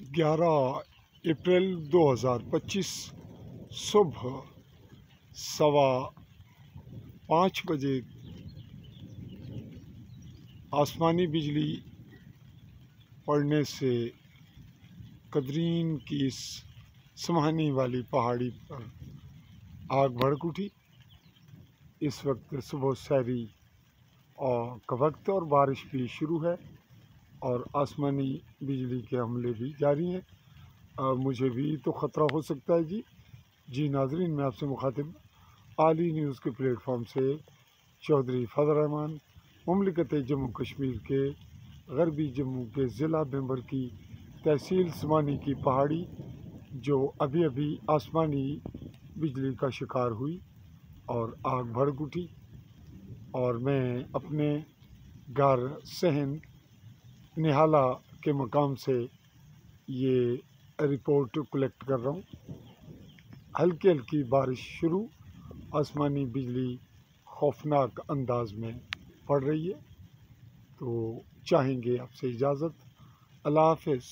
11 April 2025 صبح 5:15 بجے آسمانی بجلی پڑنے سے قدرین کی اس سمہانی والی پہاڑی پر آگ بھڑک اٹھی۔ اس وقت صبح سحری کا وقت اور بارش بھی شروع ہے اور آسمانی بجلی کے حملے بھی جاری ہیں۔ مجھے بھی تو خطرہ ہو سکتا ہے جی ناظرین، میں آپ سے مخاطب عالی نیوز کے پلیٹ فارم سے چودھری فضل الرحمان، مملکت جموں کشمیر کے غربی جموں کے ضلع بمبر کی تحصیل سمانی کی پہاڑی جو ابھی آسمانی بجلی کا شکار ہوئی اور آگ بھڑک اٹھی، اور میں اپنے گھر صحن نہالہ کے مقام سے یہ رپورٹ کلیکٹ کر رہا ہوں۔ ہلکی بارش شروع، آسمانی بجلی خوفناک انداز میں پڑ رہی ہے، تو چاہیں گے آپ سے اجازت۔ اللہ حافظ۔